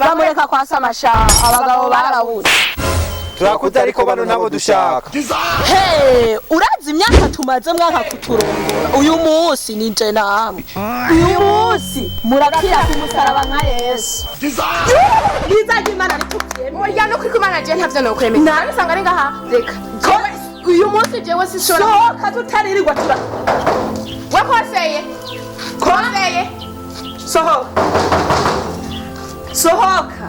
bamureka kwasa amashaha abagabo barabuze turakuta ariko bano nabo dushaka urazi imyaka tumaze mwaka kuturongora uyu munsi nije namwe uyu munsi murakira ku musaraba nka Yesu nizaje Imana rituvyemo oya no kuri Imana je ntavyo no kwemera nabisanga ari ngaha reka uyu munsi jewe sishora sohoka tutaririrwa tura wakoseye sohoka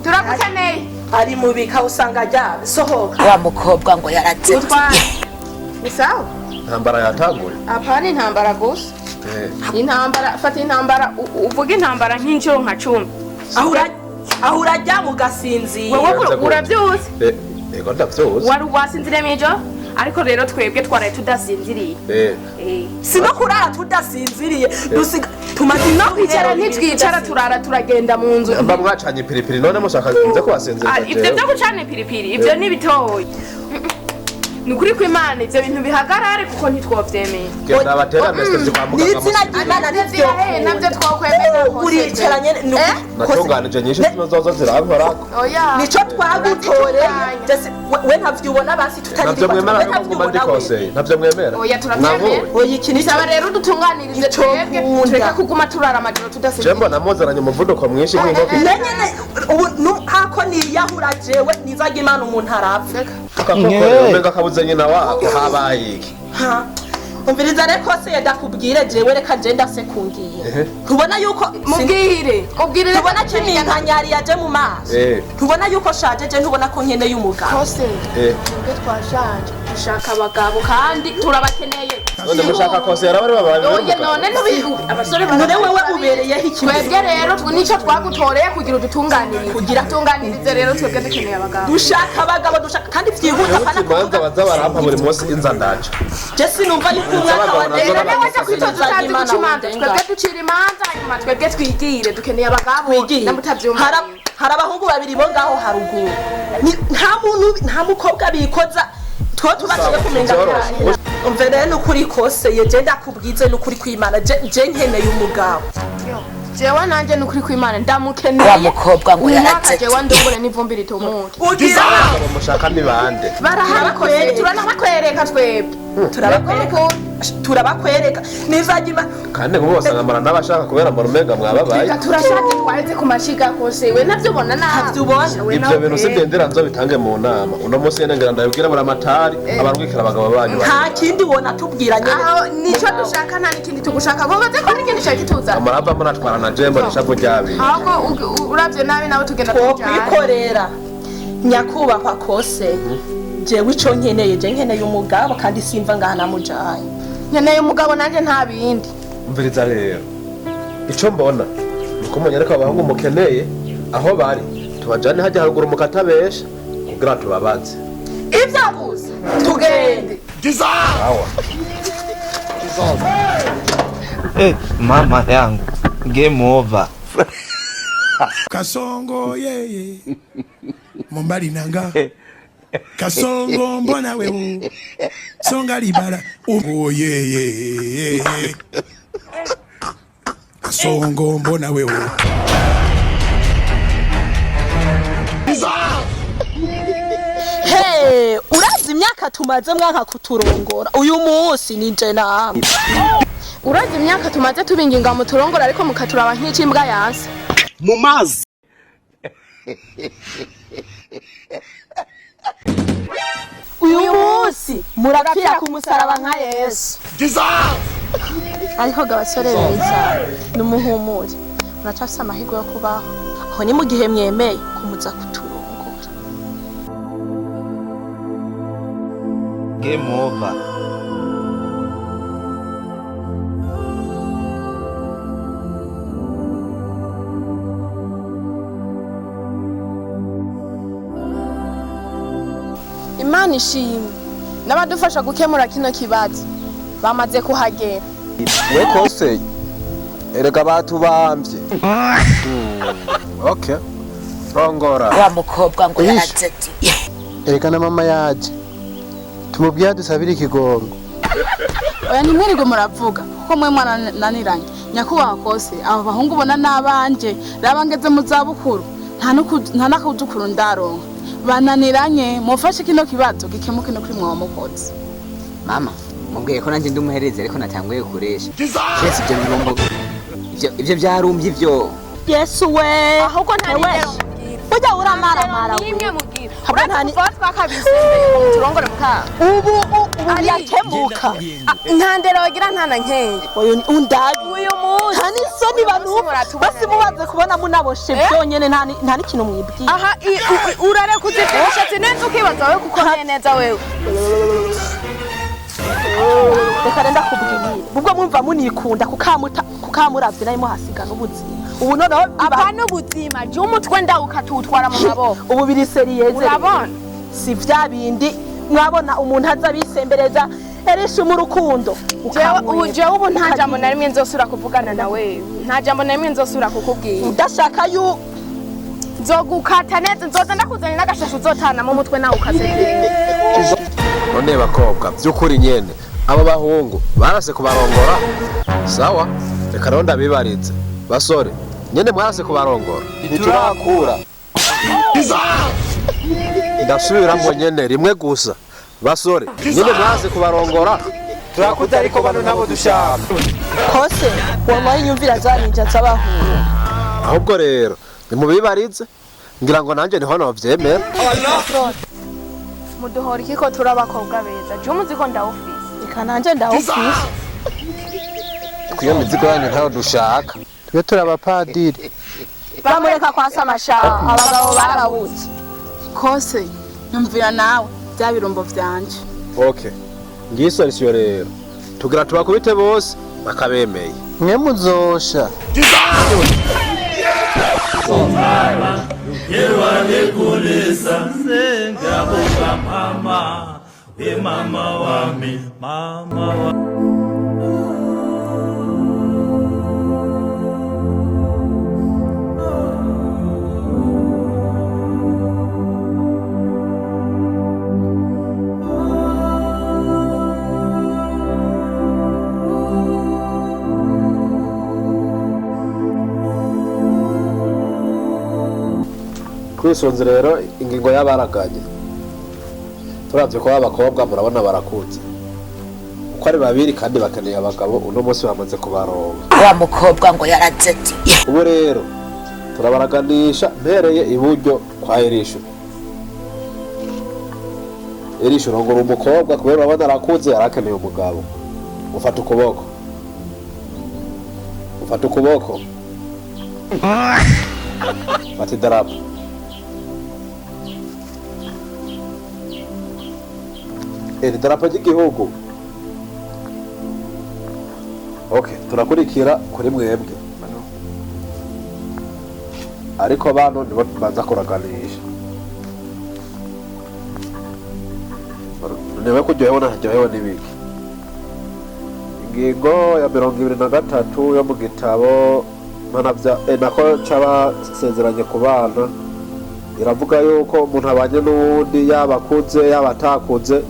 turagukeneye ari mubika usanga ajyabe sohoka wa mukobwa ngo yaratsinze ni sawa intambara yatanguye apana intambara gusa intambara fata intambara uvuga intambara nk'inshuro nka 10 aho urajya mugasinzira wowe urabyuze ego ndabyuze wari wasinzire mejo ariko rero twebwe twaraye tudasinziriye sino kurara tudasinziriye dusiga tumaze no kwicara ntitwicara turara turagenda mu nzu mba mwacanye piripiri none mushaka nze ko wasinzira ibyo byo gucana piripiri ibyo ni bitoyi nukuri ko Imana ivyo bintu bihagarare kuko ntitwovyemeye genda batera message kwa muganga n'izina ry'Imana nivyo navyo twokwemera uricaranye natunganije nyinshi zizozo zirankora oya nico twagutoreye we ntavyo ubona basi tutari ntavyo mwemera oya turavyemera oya iki nisaba rero dutunganirize twebwe tureka kuguma turara amajoro tudasebye jembo namuzaranye umuvuduko mwinshi n'inkoki nenyene hako niyahura jewe nizaga Imana umuntu arapfa umenga kabuze nyina wako habaye iki umviriza reko se yadakubwire jewe reka je ndasekungiye tubona yuko mubwire tubona kini nkanyari yaje mu maso tubona yuko shaje je ntubona ko nkene y'umugabo kose nge twashaje dushaka abagabo kandi turabakeneye none mushaka kose yarabari babanye oye none abasore bane wewe ubereye iki twebwe rero nico twagutoreye kugira udutunganirize rero twebwe dukeneye abagabo dushaka abagabo dushaka kandi vyihuta kana kubanza baza barampa buri munsi inza ndaje je sinumva yuko umwaka wa rero waje kwitoza utazi gucimanza twebwe ducira imanza hanyuma twebwe twigire dukeneye abagabo namutavyumva hari abahungu babiri bo ngaho haruguru nta mukobwa bikoza two tubashije kumenga umve rero nukuri kose je ndakubwize nukuri kw'Imana je nkeneye umugabo jewe nanje nukuri kw'Imana ndamukeneye wa mukobwa ngo yaratsinze jewe ndongore n'ivumbi ritumuke mushaka ni bande baraharakwere turanabakwereka twebwe turabakwereka nizagima kandi ngo bose ngamara nabashaka kubera mu rumenga mwababaye turashaka twaheze ku mashiga kose we navyo ubona navyo ubona ivyo bintu sibyendera nzo bitange mu nama uno munsi yenengera ndabibwira muri amatari abarwikira abagabo banyu nta kindi wona tubwiranye nico dushaka nta nikindi tugushaka ngo baze ko nikindi shaka tuza amarava munatwara na jembo nishavu ryabi ahubwo uravye nabi nawe tugenda kwikorera nyakubahwa kose jewe ico nkeneye je nkeneye umugabo kandi simva ngaha namujaye nkeneye umugabo nanje nta bindi umviriza rero ico mbona nuko munyereka abahungu mukeneye aho bari tubajane hajya haruguru mukatabesha kugira tubabaze ivyabuze tugende gizawa mama yangu game over Kasongo yeye Mombali nanga Kasongo mbona wewe Songa libala oh yeye Kasongo mbona wewe urazi imyaka tumaze mwaka kuturongora uyu munsi nije namwe urazi imyaka tumaze tubinginga mu turongora ariko mukaturaba nk'ikimbwa yanse mu mazi uyu munsi murakira ku musaraba nka Yesu ariko gabasore beza numuhumure muracafise amahirwe yo kubaho aho ni mu gihe mwemeye kumuza kuturongora game over Imana ishimwe n'abadufasha gukemura kino kibazo bamaze kuhagera we kose erega batubambye okay rongora wa mukobwa ngo yaratsinze erega na mama yaje tumubwira dusabira ikigongo oya ntimwirirwe muravuga kuko mwe mwana naniranye nyakubahwa kose abo bahungu ubona n'abanje rabangeze mu zabukuru nta nakuzukuru ndaronka bananiranye mufashe kino kibazo gikemuke no kuri mwa mukozi. Mama mubwiye ko nanjye ndumuhereze ariko natanguye gukoresha cyese ibyo birombo ibyo byarumbye ibyo. Yesu we ahubwo nta nigero ujya uramara nimwe mubwira habura ntvatwa kabisende turongore muka ubu yakemuka nta ndero wagira nta na nkenge uyu undabi uyu munsi nta n'isoni bantu basi mubaze kubona munaboshe byonyene nta n'ikintu mwibwiye. aha urare kuzifishatse neza ukibaza wewe kuko neza wewe reka renda kubwira ubwo mwumva munikunda kukamuravye nayo muhasiga n'ubuzima ubu noneho abana ubuzima je umutwe ndawukatutwara mu maboko ubu biri seriyeze urabona si vya bindi mwabona umuntu aza bisembereza erisha mu rukundo jewe ubu nta jambo na rimwe nzosura kuvugana na wewe nta jambo na rimwe nzosura kukubwira udashaka yu nzogukata neza nzoza ndakuzanira n'agashasho uzotana mu mutwe nawe ukazegera. none bakobwa by'ukuri nyene abo bahungu barase kubarongora sawa reka rero ndabibaritse basore nyene mwarase kubarongora ntiturakura ndasubiramo nyene rimwe gusa basore nyene mwarase kubarongora turakuta ariko bano nabo dushaka kose wabaye inyumvira zaninja z'abahungu ahubwo rero nimubibarize ngira ngo nanje niho novyemera. muduhora iki ko turi abakobwa beza je umuziko ndawufise reka nanje ndawufise kuyo mizigo yanyu ntayo dushaka twe turi abapadiri bamureka kwasa amashaha abagabo barabuze kose nyumvira nawe bya birombo vyanje. okay ngiye solution rero tugira tubakubite bose bakabemeye mwe muzosha mama we mama wami mama kwisonze rero ingingo y'abaraganye turavye ko abakobwa murabona barakuze uko ari babiri kandi bakeneye abagabo uno munsi bamaze kubaronka wa mukobwa ngo yarazeti. ubu rero turabaraganisha mpereye iburyo kwa Erisho rongora umukobwa kubera urabona arakuze yarakeneye umugabo ufata ukuboko fata idarapo idarapo ry'igihugu. Okay, turakurikira kuri mwebwe ariko bano nibo tubanza kuraganisha niwe kuryohewe ntaryohewe n'ibiki. Ingingo ya 23 yo mu gitabo nako c'abasezeranye ku bana iravuga yuko umuntu abanye n'uwundi yaba akuze yaba atakuze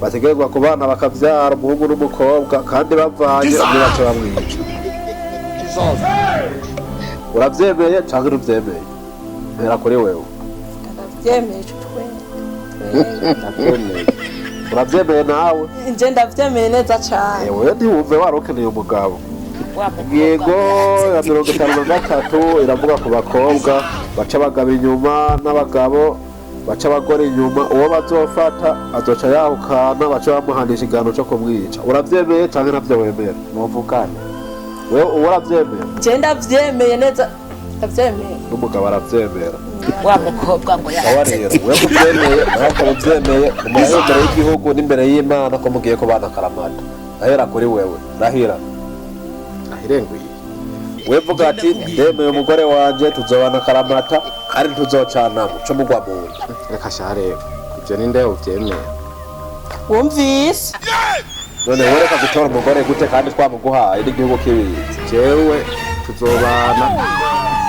bategerezwa ku bana bakavyara umuhungu n'umukobwa kandi bavanye umwe baca bamwica. uravyemeye canke ntuvyemeye? Mpera kuri wewe. Ndavyemeye Ndavyemeye. Uravyemeye nawe? Nje ndavyemeye neza cane. Wewe ntiwumve warokeneye umugabo. Yego ya 53 iravuga ku bakobwa baca bagaba inyuma n'abagabo baca abagore inyuma, uwo bazofata azoca yahukana baca bamuhanisha igihano cyo kumwica. Uravyemeye canke ntavyo wemera? Muvugane. Wewe uravyemeye? Je ndavyemeye neza, ndavyemeye. N'umugabo aravyemera. Wa mukobwa ngo yaratse. Wewe uvyemeye, ariko uvyemeye imbere y'igihugu n'imbere y'Imana ko mugiye kubana karamata. Ahera kuri wewe, rahira. Ahirenguye. Wewe vuga ati ndemeye umugore wanje tuzobana karamata kandi tuzocana cyo mugwa mu. Reka share. Ivyo ninde uvyemeye? Wumvise? None wereka gutora umugore gute kandi twamuguhaye n'igihugu kibizi. Jewe tuzobana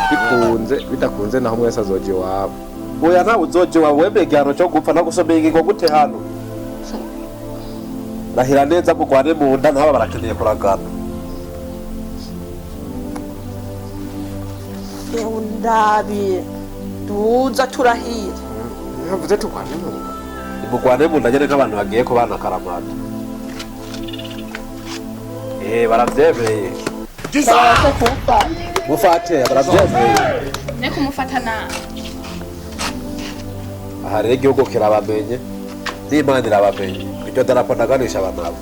bikunze bidakunze naho mwese azoje wabo. Oya nta uzoje wawe wemeye igihano cyo gupfa no gusomera ingingo gute hano. Rahira neza mugwane mu nda nk'aba barakeneye kuragana. ndabire duza turahire ntavuze tukwane mu nda mugwane mu nda nyene nk'abantu bagiye kubana karamata baravyemeye mufate baravyemeye ne kumufata nabi aha rero igihugu kirabamenye n'Imana irabamenye iryo darapo ndaganisha abanabo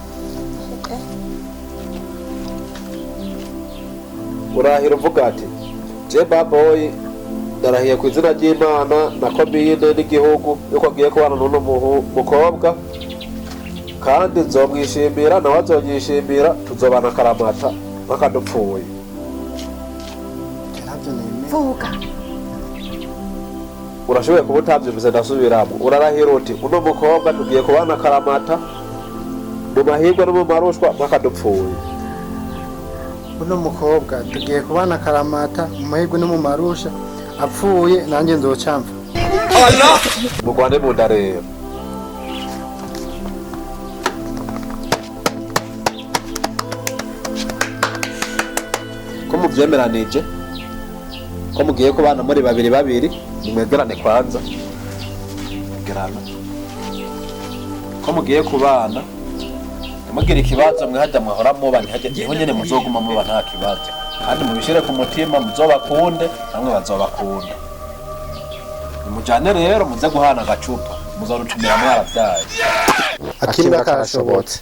urahira uvuga ati je baboyi ndarahiye ku izina ry'Imana na komine n'igihugu yuko agiye kubana n'uno mukobwa kandi nzomwishimira nawe azonyishimira tuzobana karamata bakadupfuye vuga urashoboye kuba utavyumvise ndasubiramo urarahira uti uno mukobwa tugiye kubana karamata mu mahirwe no mu marushwa bakadupfuye uno mukobwa tugiye kubana karamata mu mahirwe no mu marusha apfuye nanjye nzocamva mugwane mu nda rero ko muvyemeranije ko mugiye kubana muri babiri nimwegerane kwanza gerana ko mugiye kubana mugira ikibazo mwihajya mwahora muba niho nyene muzoguma muba nta kibazo kandi mubishire ku mutima muzobakunde namwe bazobakunda nimujane rero muze guhana agacupa muzorutumira mwaravyaye akimba karashobotse